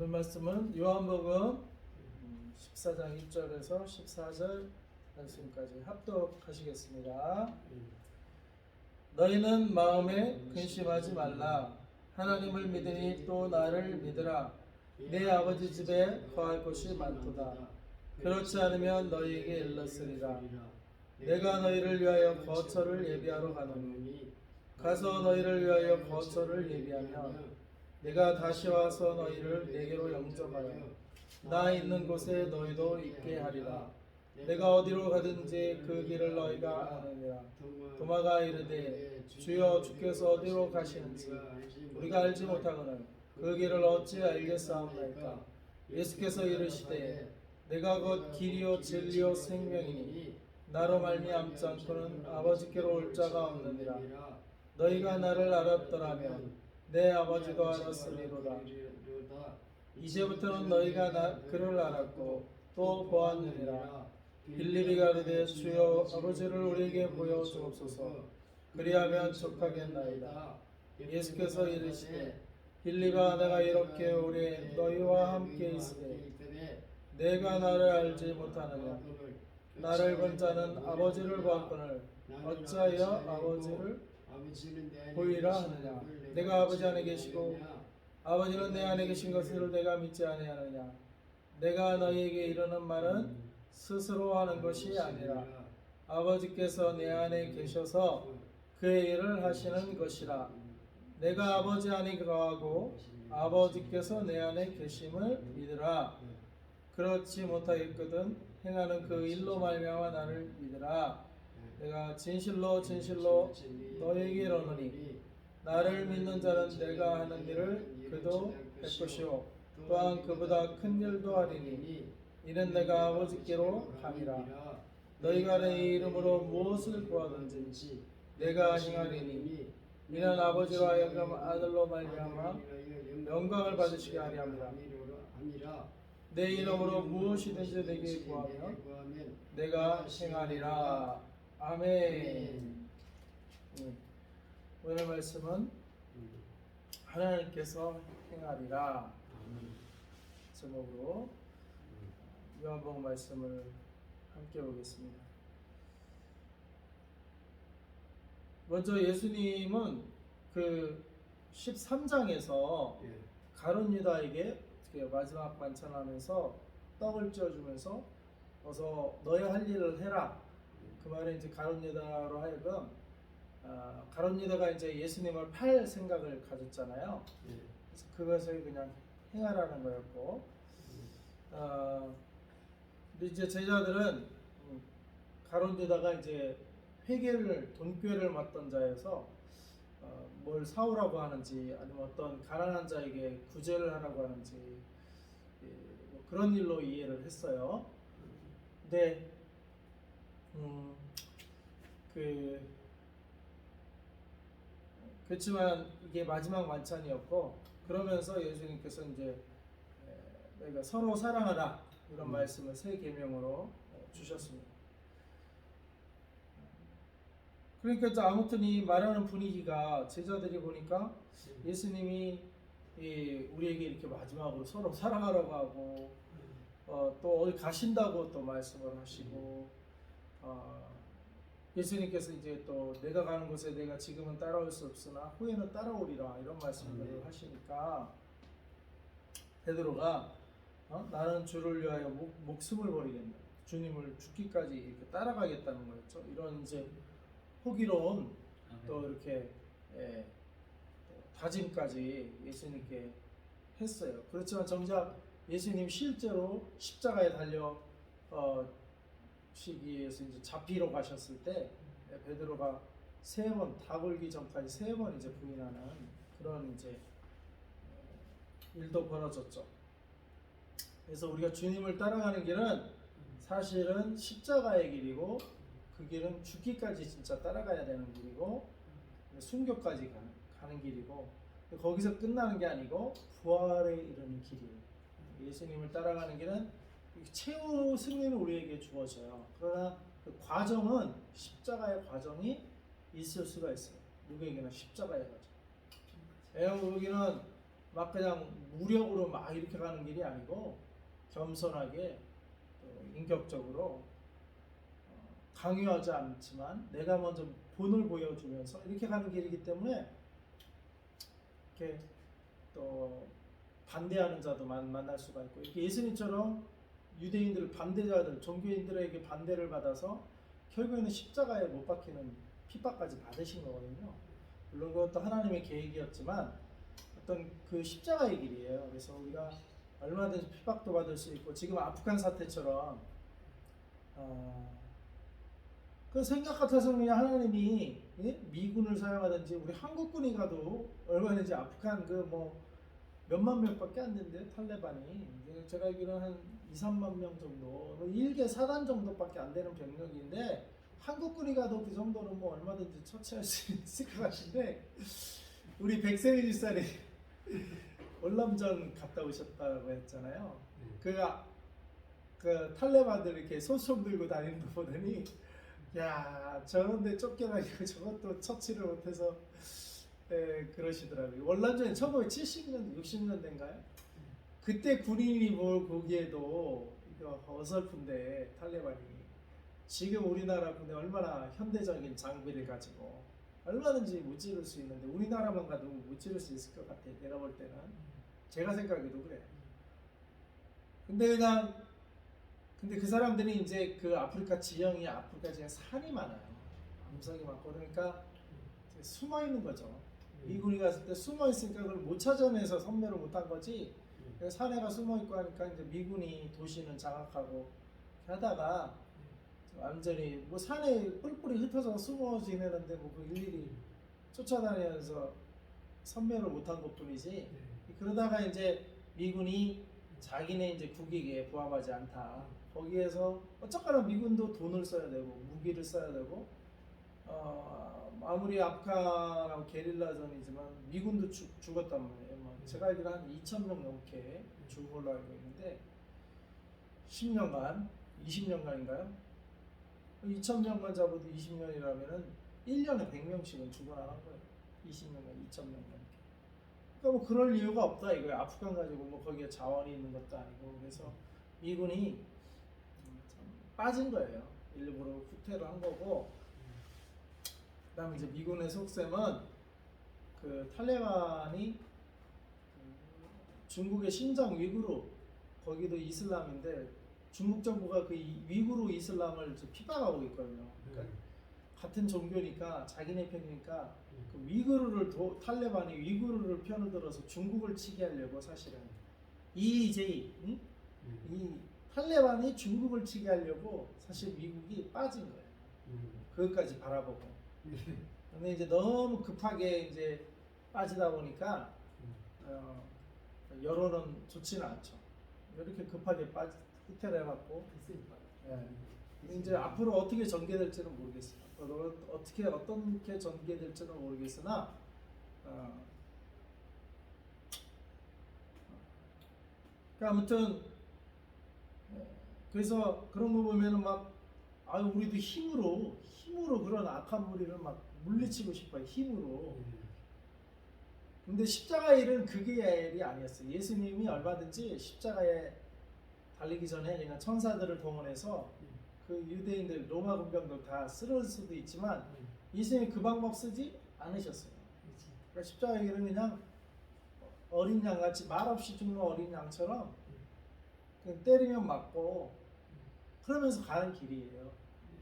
오늘 말씀은 요한복음 14장 1절에서 14절 말씀까지 합독하시겠습니다. 너희는 마음에 근심하지 말라. 하나님을 믿으니 또 나를 믿으라. 내 아버지 집에 거할 곳이 많도다. 그렇지 않으면 너희에게 일렀으리라. 내가 너희를 위하여 거처를 예비하러 가노니 가서 너희를 위하여 거처를 예비하면 내가 다시 와서 너희를 내게로 영접하여 나 있는 곳에 너희도 있게 하리라. 내가 어디로 가든지 그 길을 너희가 아느니라. 도마가 이르되 주여 주께서 어디로 가시는지 우리가 알지 못하거늘 그 길을 어찌 알겠사옵나이까. 예수께서 이르시되 내가 곧 길이요 진리요 생명이니 나로 말미암지 않고는 아버지께로 올 자가 없느니라. 너희가 나를 알았더라면 내 아버지도 알았으리로다. 이제부터는 너희가 그를 알았고 또 보았느니라. 빌립이가 이르되 주여 아버지를 우리에게 보여 주옵소서. 그리하면 족하겠나이다. 예수께서 이르시되 빌립아 내가 이렇게 오래 너희와 함께 있으되 내가 나를 알지 못하느냐. 나를 본 자는 아버지를 보았거늘 어찌하여 아버지를 보이라 하느냐. 내가 아버지 안에 계시고 아버지는 내 안에 계신 것을 내가 믿지 아니하느냐. 내가 너희에게 이르는 말은 스스로 하는 것이 아니라 아버지께서 내 안에 계셔서 그의 일을 하시는 것이라. 내가 아버지 안에 거하고 아버지께서 내 안에 계심을 믿으라. 그렇지 못하겠거든 행하는 그 일로 말미암아 나를 믿으라. 내가 진실로 진실로 너희에게 이르노니 나를 믿는 자는 내가 하는 일을 그도 할 것이요 또한 그보다 큰 일도 하리니 이는 내가 아버지께로 함이라. 너희가 내 이름으로 무엇을 구하든지 내가 행하리니 이는 아버지로 하여금 아들로 말미암아 영광을 받으시게 하려 함이라. 내 이름으로 무엇이든지 내게 구하면 내가 행하리라. 아멘. 오늘 말씀은 하나님께서 행하리라 제목으로 요한복음 말씀을 함께 보겠습니다. 먼저 예수님은 그 13장에서 가룟 유다에게 마지막 만찬하면서 떡을 쪄주면서 어서 너희 할 일을 해라. 그 말에 이제 가룟 유다로 하여금 가룟 유다가 이제 예수님을 팔 생각을 가졌잖아요. 그래서 그것을 그냥 행하라는 거였고, 근데 이제 제자들은 가룟 유다가 이제 회계를 돈꾀를 맡던 자여서 뭘 사오라고 하는지 아니면 어떤 가난한 자에게 구제를 하라고 하는지 뭐 그런 일로 이해를 했어요. 근데 그렇지만 이게 마지막 만찬이었고 그러면서 예수님께서 이제 너희가 서로 사랑하라 이런 말씀을 새 계명으로 주셨습니다. 그러니까 아무튼 이 말하는 분위기가 제자들이 보니까 예수님이 우리에게 이렇게 마지막으로 서로 사랑하라고 하고 또 어디 가신다고 또 말씀을 하시고 예수님께서 이제 또 내가 가는 곳에 내가 지금은 따라올 수 없으나 후에는 따라오리라 이런 말씀을 하시니까 베드로가 나는 주를 위하여 목숨을 버리겠다. 주님을 죽기까지 이렇게 따라가겠다는 거였죠. 이런 이제 호기로운 또 이렇게 다짐까지 예수님께 했어요. 그렇지만 정작 예수님 실제로 십자가에 달려 시기에서 이제 잡히러 가셨을 때 베드로가 3번 다 굴기 전까지 3번 이제 부인하는 그런 이제 일도 벌어졌죠. 그래서 우리가 주님을 따라가는 길은 사실은 십자가의 길이고 그 길은 죽기까지 진짜 따라가야 되는 길이고 순교까지 가는 길이고 거기서 끝나는 게 아니고 부활에 이르는 길이에요. 예수님을 따라가는 길은 최후 승리는 우리에게 주어져요. 그러나 그 과정은 십자가의 과정이 있을 수가 있어요. 누구에게나 십자가의 과정. 왜냐하면 우리는 막 그냥 무력으로 막 이렇게 가는 길이 아니고 겸손하게 또 인격적으로 강요하지 않지만 내가 먼저 본을 보여주면서 이렇게 가는 길이기 때문에 이렇게 또 반대하는 자도 만날 수가 있고 이렇게 예수님처럼 유대인들 반대자들 종교인들에게 반대를 받아서 결국에는 십자가에 못 박히는 핍박까지 받으신 거거든요. 물론 그것도 하나님의 계획이었지만 어떤 그 십자가의 길이에요. 그래서 우리가 얼마든지 핍박도 받을 수 있고 지금 아프간 사태처럼 그 생각 같아서는 그냥 하나님이 미군을 사용하든지 우리 한국군이 가도 얼마든지 아프간 그 뭐 몇만 명밖에 안 된대요 탈레반이. 제가 알기로는 한 2, 3만 명 정도, 1개 사단 정도밖에 안 되는 병력인데 한국군이 가도 그 정도는 뭐 얼마든지 처치할 수 있을 것 같은데 우리 백세일 일살이 월남전 갔다 오셨다고 했잖아요. 그 탈레반들 이렇게 소총 들고 다니는 거 보더니 야 저런데 쫓겨나니까 저것도 처치를 못해서 그러시더라고요. 월남전이 1970년, 60년대인가요? 그때 군인이 뭘 보기에도 이거 어설픈데 탈레반이 지금 우리나라 군대 얼마나 현대적인 장비를 가지고 얼마든지 무찌를 수 있는데 우리나라만 가도 무찌를 수 있을 것 같아. 내가 볼 때는 제가 생각해도 그래. 근데 그 사람들이 이제 그 아프리카 지형이 산이 많아요. 암석이 많고 그러니까 숨어 있는 거죠. 미군이 갔을 때 숨어 있으니까 그걸 못 찾아내서 선멸을 못한 거지. 산에가 숨어 있고 하니까 이제 미군이 도시는 장악하고 하다가 완전히 뭐 산에 뿔뿔이 흩어져 숨어 지내는데 뭐 그 일일이 쫓아다니면서 선멸을 못한 것뿐이지. 그러다가 이제 미군이 자기네 이제 국익에 부합하지 않다. 거기에서 어쨌거나 미군도 돈을 써야 되고 무기를 써야 되고 아무리 아프간하고 게릴라전이지만 미군도 죽었단 말이에요. 제가 알기로 한 2,000명 넘게 죽은 걸로 알고 있는데 10년간, 20년간인가요? 2,000명만 잡아도 20년이라면은 1년에 100명씩은 죽어나간 거예요. 20년간 2,000명 넘게. 그러니까 뭐 그럴 이유가 없다 이거예요. 아프간 가지고 뭐 거기에 자원이 있는 것도 아니고 그래서 미군이 참 빠진 거예요. 일부러 후퇴를 한 거고. 그다음에 이제 미군의 속셈은 그 탈레반이 중국의 신장 위구르 거기도 이슬람인데 중국 정부가 그 위구르 이슬람을 핍박하고 있거든요. 그러니까 같은 종교니까 자기네 편이니까 그 위구르를 탈레반이 위구르를 편을 들어서 중국을 치게 하려고 사실은 EJ 이 탈레반이 중국을 치게 하려고 사실 미국이 빠진 거예요. 그것까지 바라보고. 근데 이제 너무 급하게 이제 빠지다 보니까 여론은 좋지는 않죠. 이렇게 급하게 후퇴를 해갖고 이제 앞으로 어떻게 전개될지는 모르겠어요. 어떻게 전개될지는 모르겠으나 그러니까 아무튼 그래서 그런 거 보면은 막 우리도 힘으로 그런 악한 무리를 막 물리치고 싶어요. 힘으로. 근데 십자가의 일은 그게 일이 아니었어요. 예수님이 얼마든지 십자가에 달리기 전에 그냥 천사들을 동원해서 그 유대인들 로마 군병들 다 쓸을 수도 있지만 예수님이 그 방법 쓰지 않으셨어요. 그러니까 십자가의 일은 그냥 어린 양같이 말없이 죽는 어린 양처럼 그냥 때리면 맞고 그러면서 가는 길이에요.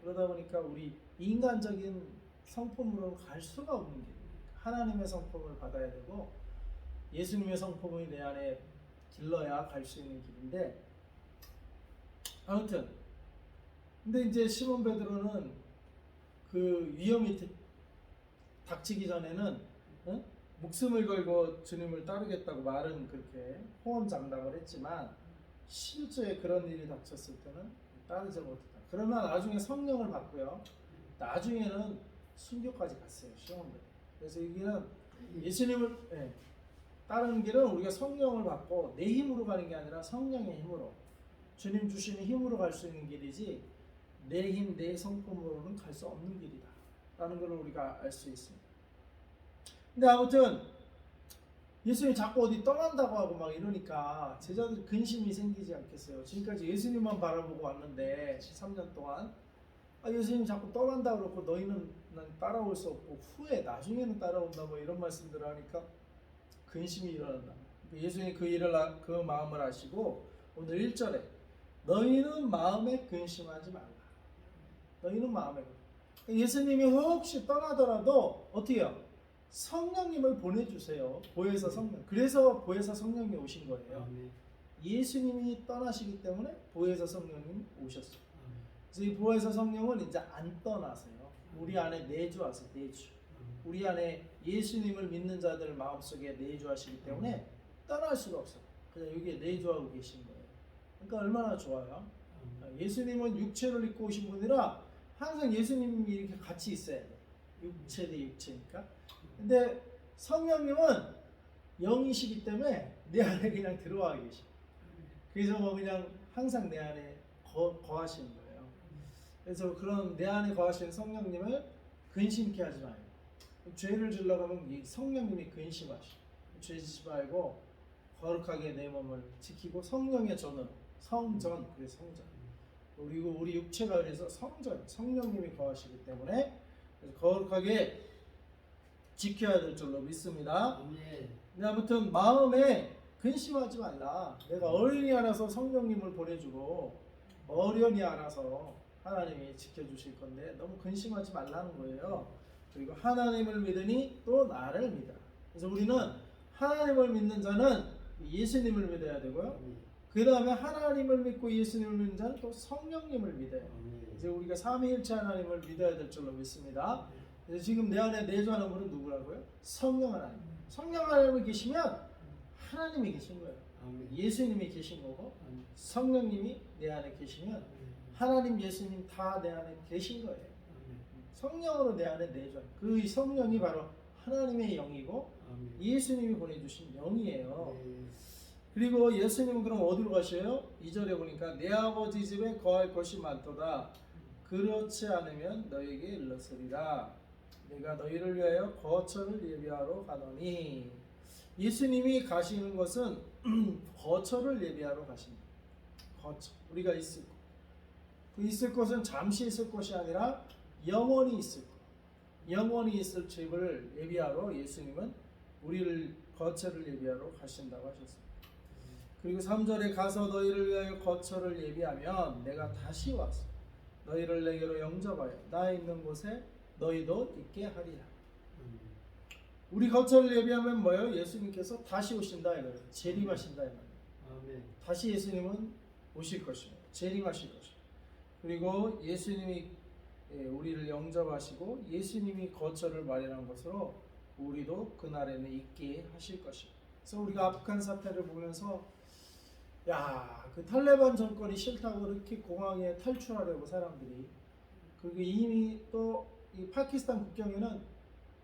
그러다 보니까 우리 인간적인 성품으로는 갈 수가 없는 길이에요. 하나님의 성품을 받아야 되고 예수님의 성품이 내 안에 길러야 갈 수 있는 길인데 아무튼 근데 이제 시몬 베드로는 그 위험이 닥치기 전에는 목숨을 걸고 주님을 따르겠다고 말은 그렇게 호언장담을 했지만 실제 그런 일이 닥쳤을 때는 따르지 못했다. 그러나 나중에 성령을 받고요. 나중에는 순교까지 갔어요. 시몬 베드로. 그래서 이 길은 예수님을 따르는 길은 우리가 성령을 받고 내 힘으로 가는 게 아니라 성령의 힘으로 주님 주시는 힘으로 갈 수 있는 길이지 내 힘, 내 성품으로는 갈 수 없는 길이다 라는 걸 우리가 알 수 있습니다. 근데 아무튼 예수님이 자꾸 어디 떠난다고 하고 막 이러니까 제자들 근심이 생기지 않겠어요? 지금까지 예수님만 바라보고 왔는데 3년 동안 예수님이 자꾸 떠난다 그러고 너희는 난 따라올 수 없고 후에 나중에는 따라온다 뭐 이런 말씀들을 하니까 근심이 일어난다. 예수님이 그 마음을 아시고 오늘 1절에 너희는 마음에 근심하지 말라. 너희는 마음에 예수님이 혹시 떠나더라도 어떻게 해요? 성령님을 보내주세요. 보혜사 성령. 그래서 보혜사 성령이 오신 거예요. 예수님이 떠나시기 때문에 보혜사 성령님이 오셨어요. 그래서 이 보혜사 성령은 이제 안 떠나세요. 우리 안에 내주하세요. 내주. 우리 안에 예수님을 믿는 자들 마음속에 내주하시기 때문에 떠날 수가 없어요. 그냥 여기에 내주하고 계신 거예요. 그러니까 얼마나 좋아요. 예수님은 육체를 입고 오신 분이라 항상 예수님이 이렇게 같이 있어야 돼요. 육체 대 육체니까. 근데 성령님은 영이시기 때문에 내 안에 그냥 들어와 계셔. 그래서 뭐 그냥 항상 내 안에 거하시는 거예요. 그래서 그런 내 안에 거하시는 성령님을 근심케 하지 마요. 죄를 지으려고 하면 이 성령님이 근심하셔. 죄 짓지 말고 거룩하게 내 몸을 지키고 성령의 전으로 성전, 그래서 성전. 그리고 우리 육체가 그래서 성전, 성령님이 거하시기 때문에 거룩하게 지켜야 될 줄로 믿습니다. 근데 아무튼 마음에 근심하지 말라. 내가 어린이 알아서 성령님을 보내주고 어련히 알아서 하나님이 지켜주실 건데 너무 근심하지 말라는 거예요. 그리고 하나님을 믿으니 또 나를 믿어. 그래서 우리는 하나님을 믿는 자는 예수님을 믿어야 되고요. 그 다음에 하나님을 믿고 예수님을 믿는 자는 또 성령님을 믿어요. 이제 우리가 삼위일체 하나님을 믿어야 될 줄로 믿습니다. 그래서 지금 내 안에 내주하는 분은 누구라고요? 성령 하나님. 성령 하나님이 계시면 하나님이 계신 거예요. 예수님이 계신 거고 성령님이 내 안에 계시면 하나님, 예수님 다 내 안에 계신 거예요. 성령으로 내 안에 내주. 그 성령이 바로 하나님의 영이고 예수님이 보내주신 영이에요. 그리고 예수님은 그럼 어디로 가셔요? 2절에 보니까 내 아버지 집에 거할 것이 많도다. 그렇지 않으면 너에게 일렀으리라. 내가 너희를 위하여 거처를 예비하러 가노니. 예수님이 가시는 것은 거처를 예비하러 가십니다. 거처. 우리가 있을 곳. 그 있을 곳은 잠시 있을 곳이 아니라 영원히 있을 곳. 영원히 있을 집을 예비하러 예수님은 우리를 거처를 예비하러 가신다고 하셨습니다. 그리고 3절에 가서 너희를 위하여 거처를 예비하면 내가 다시 와서 너희를 내게로 영접하여 나 있는 곳에 너희도 있게 하리라. 우리 거처를 예비하면 뭐예요? 예수님께서 다시 오신다 이거예요. 재림하신다 이거예요. 다시 예수님은 오실 것입니다. 재림하실 것입니다. 그리고 예수님이 우리를 영접하시고 예수님이 거처를 마련한 것으로 우리도 그날에는 있게 하실 것입니다. 그래서 우리가 아프간 사태를 보면서 그 탈레반 정권이 싫다고 그렇게 공항에 탈출하려고 사람들이, 그리고 이미 또 이 파키스탄 국경에는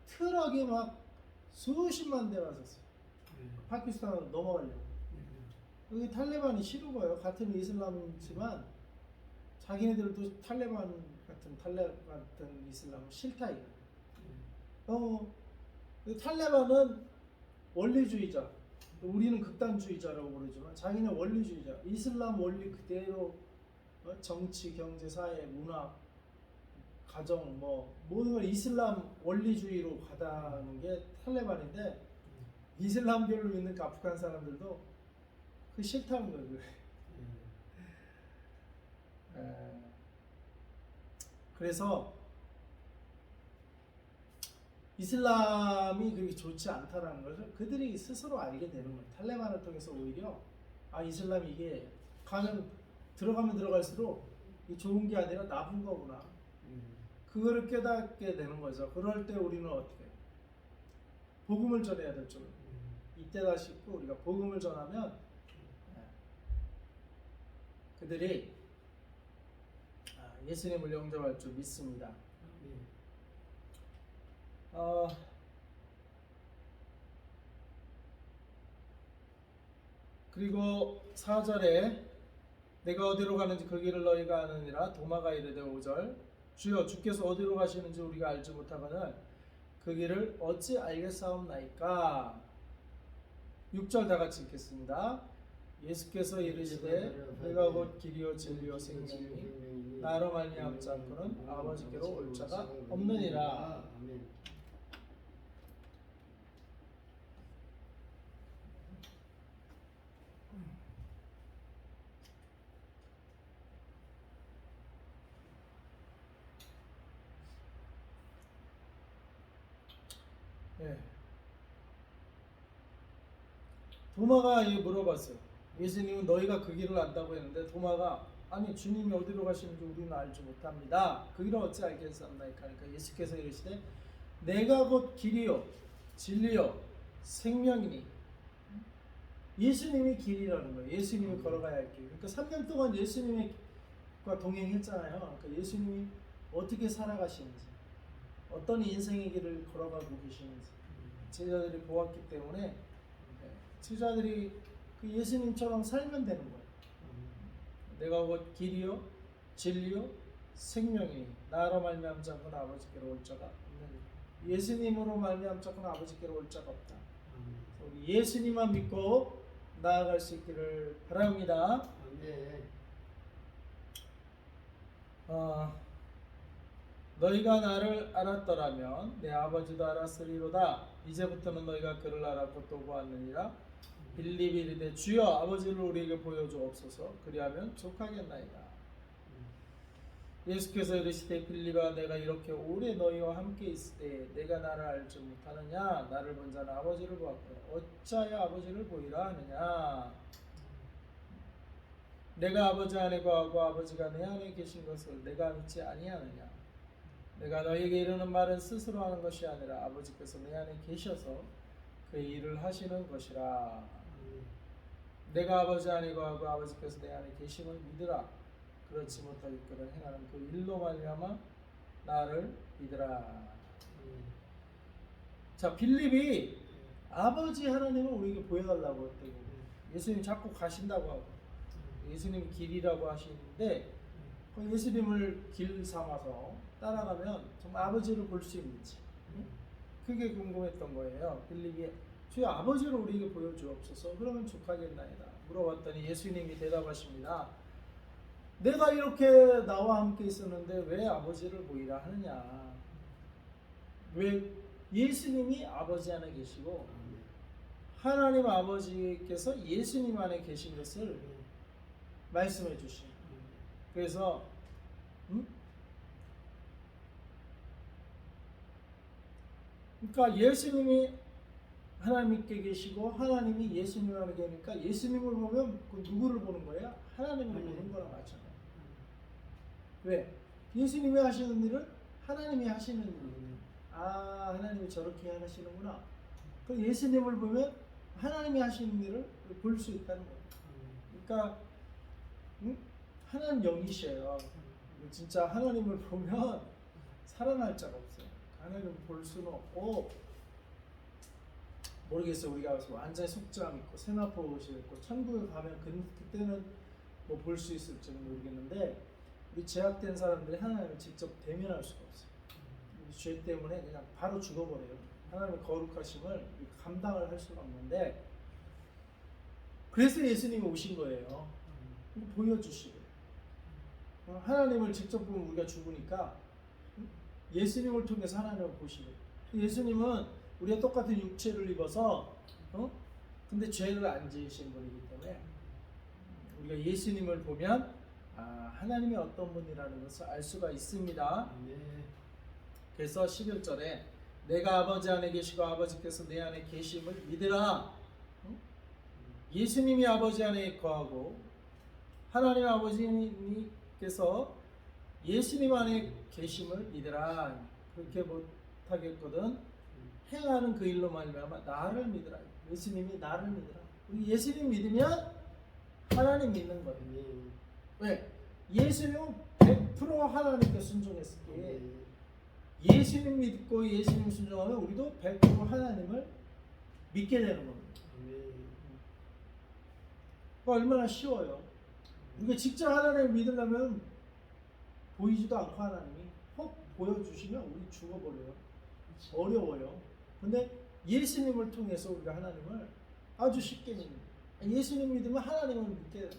트럭이 막 수십만 대가 있었어요. 파키스탄으로 넘어가려고. 그게 탈레반이 싫은 거예요. 같은 이슬람이지만 자기네들도 탈레반 같은 이슬람은 싫다 이거예요. 탈레반은 원리주의자, 우리는 극단주의자라고 부르지만 자기는 원리주의자, 이슬람 원리 그대로 정치, 경제, 사회, 문화, 가정 모든 걸 이슬람 원리주의로 가다는 게 탈레반인데 이슬람교를 믿는 그 아프간 사람들도 그 싫다는 거예요. 그래서 이슬람이 그렇게 좋지 않다는 것을 그들이 스스로 알게 되는 거예요. 탈레반을 통해서 오히려 이슬람이 이게 들어가면 들어갈수록 좋은 게 아니라 나쁜 거구나. 그거를 깨닫게 되는 거죠. 그럴 때 우리는 어떻게 해요? 복음을 전해야 될 줄. 이때다 싶고 우리가 복음을 전하면 그들이 예수님을 영접할 줄 믿습니다. 그리고 4절에 내가 어디로 가는지 그 길을 너희가 아느니라. 도마가 이르되 5절 주여 주께서 어디로 가시는지 우리가 알지 못하거늘 그 길을 어찌 알겠사옵나이까. 6절 다 같이 읽겠습니다. 예수께서 이르시되 내가 곧 길이요 진리요 생명이니 나로 말미암지 않고는 아버지께로 올 자가 없느니라. 아멘. 네. 도마가 물어봤어요. 예수님은 너희가 그 길을 안다고 했는데 도마가 아니 주님이 어디로 가시는지 우리는 알지 못합니다. 그 길을 어찌 알겠사옵나이까. 그러니까 예수께서 이르시되 내가 곧 길이요 진리요 생명이니. 예수님이 길이라는 거예요. 예수님이 걸어가야 할 길. 그러니까 3년 동안 예수님과 동행했잖아요. 그러니까 예수님이 어떻게 살아가시는지, 어떤 인생의 길을 걸어가고 계시는지 제자들이 보았기 때문에 제자들이 그 예수님처럼 살면 되는 거예요. 내가 곧 길이요 진리요 생명이니 나로 말미암지 않고는 아버지께로 올 자가 없느니. 예수님으로 말미암지 않고는 아버지께로 올 자가 없다. 우리 예수님만 믿고 나아갈 수 있기를 바랍니다. 네. 너희가 나를 알았더라면 내 아버지도 알았으리로다. 이제부터는 너희가 그를 알았고 또 보았느니라. 빌립이 이르되 주여 아버지를 우리에게 보여주옵소서. 그리하면 족하겠나이다. 예수께서 이르시되 빌립아 내가 이렇게 오래 너희와 함께 있을 때 내가 나를 알지 못하느냐. 나를 본 자는 아버지를 보았거늘 어찌하여 아버지를 보이라 하느냐. 내가 아버지 안에 거하고 아버지가 내 안에 계신 것을 내가 믿지 아니하느냐. 내가 너희에게 이르는 말은 스스로 하는 것이 아니라 아버지께서 내 안에 계셔서 그 일을 하시는 것이라. 내가 아버지 안에 거하고 아버지께서 내 안에 계심을 믿으라. 그렇지 못하겠거든 행하는 그 일로 말미암아 나를 믿으라. 자, 빌립이 아버지 하나님을 우리에게 보여달라고 했대요. 예수님 자꾸 가신다고 하고 예수님 길이라고 하시는데 그 예수님을 길 삼아서 따라가면 정말 아버지를 볼 수 있는지 그게 궁금했던 거예요. 빌립이 주여 아버지를 우리에게 보여주옵소서. 그러면 족하겠나이다. 물어봤더니 예수님이 대답하십니다. 내가 이렇게 나와 함께 있었는데 왜 아버지를 보이라 하느냐. 왜 예수님이 아버지 안에 계시고 하나님 아버지께서 예수님 안에 계신 것을 말씀해 주신. 그래서 그러니까 예수님이 하나님께 계시고 하나님이 예수님 안에 계니까 예수님을 보면 그 누구를 보는 거야? 하나님을 보는 거랑 마찬가지야. 왜? 예수님이 하시는 일을 하나님이 하시는 일이에요. 아, 하나님이 저렇게 하시는구나. 그 예수님을 보면 하나님이 하시는 일을 볼 수 있다는 거예요. 그러니까 하나님 영이셔요. 진짜 하나님을 보면 살아날 자가 없어요. 하나님을 볼 수는 없고 모르겠어요. 우리가 완전히 속죄함 있고 세마포 옷이 있고 천국에 가면 그때는 뭐 볼 수 있을지는 모르겠는데 우리 제약된 사람들이 하나님을 직접 대면할 수가 없어요. 죄 때문에 그냥 바로 죽어버려요. 하나님의 거룩하심을 감당을 할 수가 없는데 그래서 예수님이 오신 거예요. 보여주시고 하나님을 직접 보면 우리가 죽으니까 예수님을 통해서 하나님을 보시고 예수님은 우리가 똑같은 육체를 입어서 근데 죄를 안 지으신 분이기 때문에 우리가 예수님을 보면 하나님이 어떤 분이라는 것을 알 수가 있습니다. 그래서 11절에 내가 아버지 안에 계시고 아버지께서 내 안에 계심을 믿으라. 예수님이 아버지 안에 거하고 하나님 아버지께서 예수님 안에 계심을 믿으라. 그렇게 못하겠거든 행하는 그 일로 말미암아 나를 믿으라. 예수님이 나를 믿으라. 우리 예수님 믿으면 하나님 믿는 거예요. 왜? 예수님은 100% 하나님께 순종했을게. 예수님 믿고 예수님 순종하면 우리도 100% 하나님을 믿게 되는 겁니다. 얼마나 쉬워요. 우리가 직접 하나님을 믿으려면 보이지도 않고 하나님이 혹 보여주시면 우리 죽어버려요. 어려워요. 근데 예수님을 통해서 우리가 하나님을 아주 쉽게 믿는. 예수님을 믿으면 하나님을 믿게